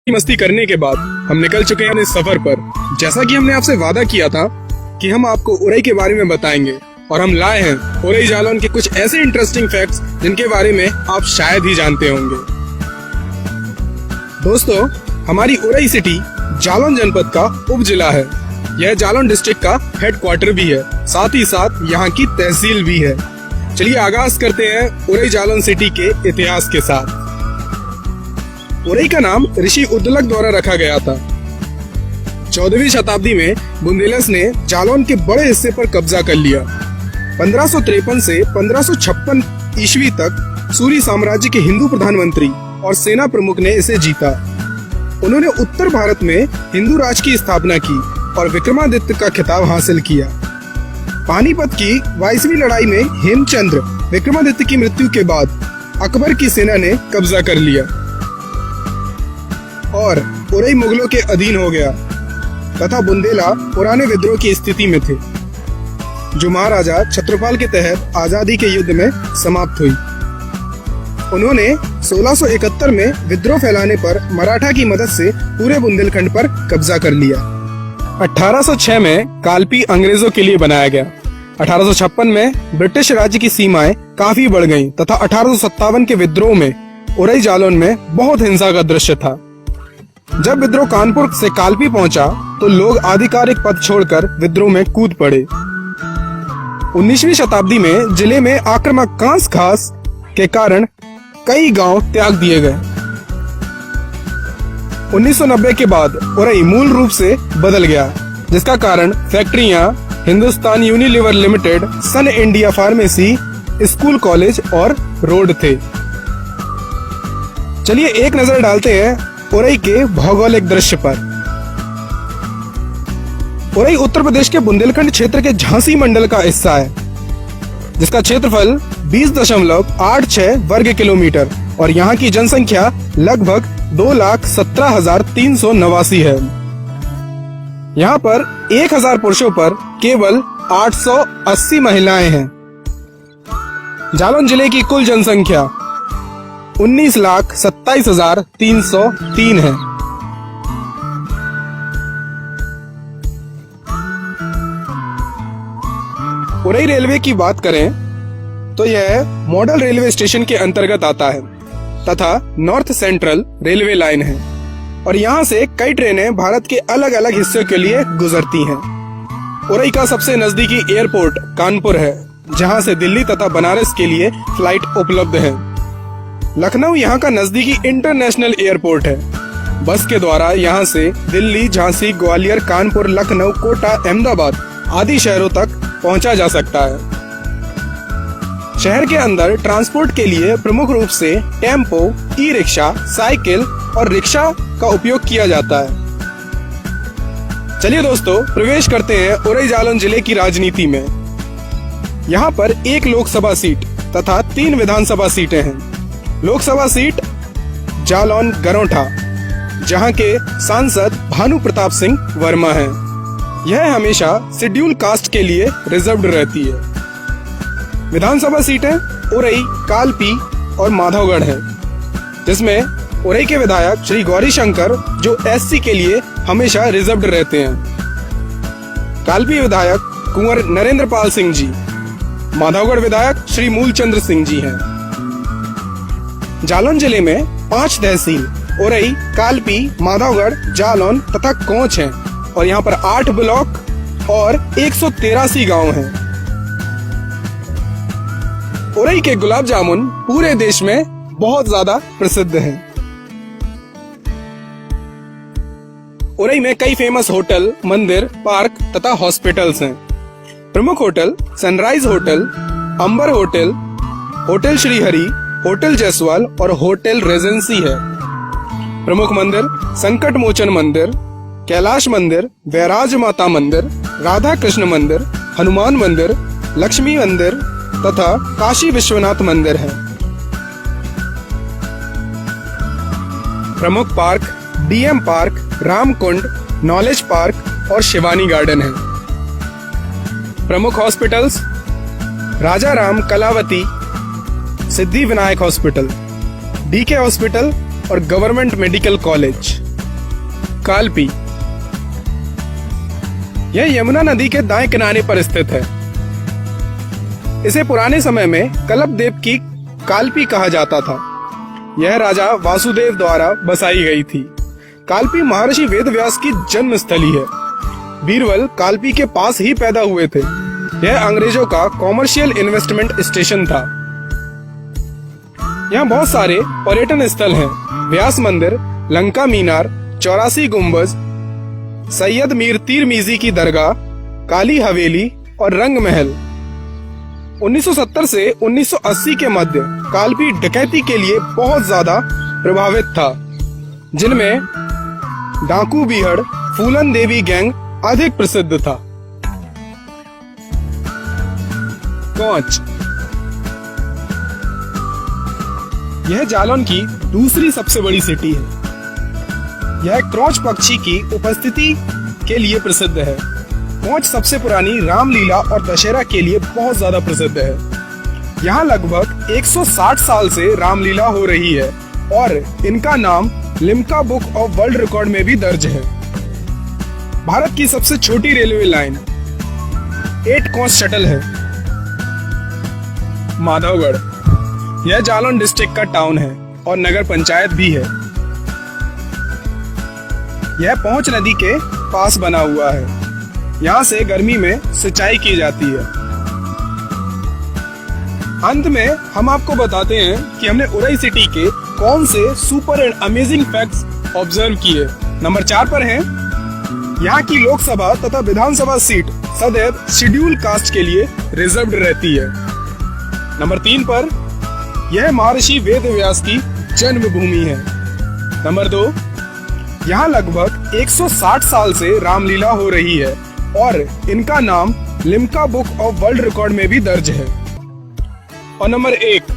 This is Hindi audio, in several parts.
मस्ती करने के बाद हम निकल चुके हैं इस सफर पर। जैसा कि हमने आपसे वादा किया था कि हम आपको उरई के बारे में बताएंगे और हम लाए हैं उरई जालौन के कुछ ऐसे इंटरेस्टिंग फैक्ट्स जिनके बारे में आप शायद ही जानते होंगे। दोस्तों, हमारी उरई सिटी जालौन जनपद का उप जिला है। यह जालौन डिस्ट्रिक्ट का हेडक्वार्टर भी है, साथ ही साथ यहाँ की तहसील भी है। चलिए आगाज करते हैं उरई जालौन सिटी के इतिहास के साथ। उरई का नाम ऋषि उद्दलक द्वारा रखा गया था। 14वीं शताब्दी में बुंदेलस ने जालौन के बड़े हिस्से पर कब्जा कर लिया। 1553 से 1556 ईस्वी तक सूरी साम्राज्य के हिंदू प्रधानमंत्री और सेना प्रमुख ने इसे जीता। उन्होंने उत्तर भारत में हिंदू राज की स्थापना की और विक्रमादित्य का खिताब हासिल किया। पानीपत की 22वीं लड़ाई में हेमचंद्र विक्रमादित्य की मृत्यु के बाद अकबर की सेना ने कब्जा कर लिया और उरई मुगलों के अधीन हो गया तथा बुंदेला पुराने विद्रोह की स्थिति में थे, जो महाराजा छत्रपाल के तहत आजादी के युद्ध में समाप्त हुई। उन्होंने 1671 में विद्रोह फैलाने पर मराठा की मदद से पूरे बुंदेलखंड पर कब्जा कर लिया। 1806 में कालपी अंग्रेजों के लिए बनाया गया। 1856 में ब्रिटिश राज्य की सीमाएं काफी बढ़ गईं तथा 1857 के विद्रोह में उरई जालौन में बहुत हिंसा का दृश्य था। जब विद्रोह कानपुर से कालपी पहुंचा तो लोग आधिकारिक पद छोड़कर विद्रोह में कूद पड़े। 19वीं शताब्दी में जिले में आक्रामक कांस खास के कारण कई गांव त्याग दिए गए। 1990 के बाद उरई मूल रूप से बदल गया, जिसका कारण फैक्ट्रियां हिंदुस्तान यूनिलीवर लिमिटेड, सन इंडिया फार्मेसी, स्कूल, कॉलेज और रोड थे। चलिए एक नजर डालते हैं उरई के भौगोलिक दृश्य पर। उरई उत्तर प्रदेश के बुंदेलखंड क्षेत्र के झांसी मंडल का हिस्सा है, जिसका क्षेत्रफल 20.86 वर्ग किलोमीटर और यहाँ की जनसंख्या लगभग 2,17,389 है। यहाँ पर 1,000 पुरुषों पर केवल 880 महिलाएं हैं। जालौन जिले की कुल जनसंख्या 19,27,303 है। उरई रेलवे की बात करें तो यह मॉडल रेलवे स्टेशन के अंतर्गत आता है तथा नॉर्थ सेंट्रल रेलवे लाइन है और यहाँ से कई ट्रेनें भारत के अलग अलग हिस्सों के लिए गुजरती हैं। उरई का सबसे नजदीकी एयरपोर्ट कानपुर है, जहाँ से दिल्ली तथा बनारस के लिए फ्लाइट उपलब्ध है। लखनऊ यहाँ का नजदीकी इंटरनेशनल एयरपोर्ट है। बस के द्वारा यहाँ से दिल्ली, झांसी, ग्वालियर, कानपुर, लखनऊ, कोटा, अहमदाबाद आदि शहरों तक पहुँचा जा सकता है। शहर के अंदर ट्रांसपोर्ट के लिए प्रमुख रूप से टेम्पो, ई रिक्शा, साइकिल और रिक्शा का उपयोग किया जाता है। चलिए दोस्तों, प्रवेश करते हैं उरई जालौन जिले की राजनीति में। यहाँ पर एक लोकसभा सीट तथा 3 विधानसभा सीटें हैं। लोकसभा सीट जालौन गरौठा, जहां के सांसद भानु प्रताप सिंह वर्मा हैं। यह हमेशा शेड्यूल कास्ट के लिए रिजर्व्ड रहती है। विधानसभा सीटें उरई, कालपी और माधवगढ़ है, जिसमें उरई के विधायक श्री गौरी शंकर जो एससी के लिए हमेशा रिजर्व्ड रहते हैं। कालपी विधायक कुंवर नरेंद्र पाल सिंह जी, माधवगढ़ विधायक श्री मूलचंद्र सिंह जी हैं। जालौन जिले में 5 तहसील उरई, कालपी, माधवगढ़, जालौन तथा कोंच हैं और यहाँ पर 8 ब्लॉक और 183 गांव हैं। उरई के गुलाब जामुन पूरे देश में बहुत ज्यादा प्रसिद्ध हैं। उरई में कई फेमस होटल, मंदिर, पार्क तथा हॉस्पिटल्स हैं। प्रमुख hotel Sunrise hotel, Ambar hotel, hotel Shrihari, hotel Jaiswal और होटल रेजेंसी है। प्रमुख मंदिर संकट मोचन मंदिर, कैलाश मंदिर, वैराज माता मंदिर, राधा कृष्ण मंदिर, हनुमान मंदिर, लक्ष्मी मंदिर तथा काशी विश्वनाथ मंदिर है। प्रमुख park DM park, Ramkund, knowledge park और शिवानी गार्डन है। प्रमुख हॉस्पिटल्स राजा Ram Kalavati, Siddhi Vinayak hospital, DK hospital और गवर्नमेंट मेडिकल कॉलेज। कालपी। यह यमुना नदी के दाएं किनारे पर स्थित है। इसे पुराने समय में कल्पदेव की कालपी कहा जाता था। यह राजा वासुदेव द्वारा बसाई गई थी। कालपी महर्षि वेदव्यास की जन्म स्थली है। बीरबल कालपी के पास ही पैदा हुए थे। यह अंग्रेजों का कॉमर्शियल इन्वेस्टमेंट स्टेशन था। यहाँ बहुत सारे पर्यटन स्थल हैं। व्यास मंदिर, लंका मीनार, 84 गुम्बज, सैयद मीर तीर मीजी की दरगाह, काली हवेली और रंग महल। 1970 से 1980 के मध्य कालपी डकैती के लिए बहुत ज्यादा प्रभावित था, जिनमें डाकू बीहड़, फूलन देवी गैंग अधिक प्रसिद्ध था। कोंच, यह जालौन की दूसरी सबसे बड़ी सिटी है। यह क्रॉच पक्षी की उपस्थिति के लिए प्रसिद्ध है। कोंच सबसे पुरानी रामलीला और दशहरा के लिए बहुत ज्यादा प्रसिद्ध है। यहाँ लगभग 160 साल से रामलीला हो रही है और इनका नाम Limca book of world record में भी दर्ज है। भारत की सबसे छोटी रेलवे लाइन 8 कोच शटल है। माधवगढ़, यह जालौन डिस्ट्रिक्ट का टाउन है और नगर पंचायत भी है। यह पहुंच नदी के पास बना हुआ है। यहाँ से गर्मी में सिंचाई की जाती है। अंत में हम आपको बताते हैं कि हमने उरई सिटी के कौन से super and amazing facts observe किए। नंबर 4 पर हैं, यहाँ की लोकसभा तथा विधानसभा सीट सदैव शेड्यूल कास्ट के लिए रिजर्व्ड रहती है। नंबर 3 पर, यह महर्षि वेदव्यास की जन्मभूमि है। नंबर 2, यहाँ लगभग 160 साल से रामलीला हो रही है और इनका नाम Limca book of world record में भी दर्ज है। और नंबर 1,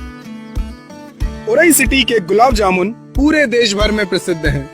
उरई सिटी के गुलाब जामुन पूरे देश भर में प्रसिद्ध हैं।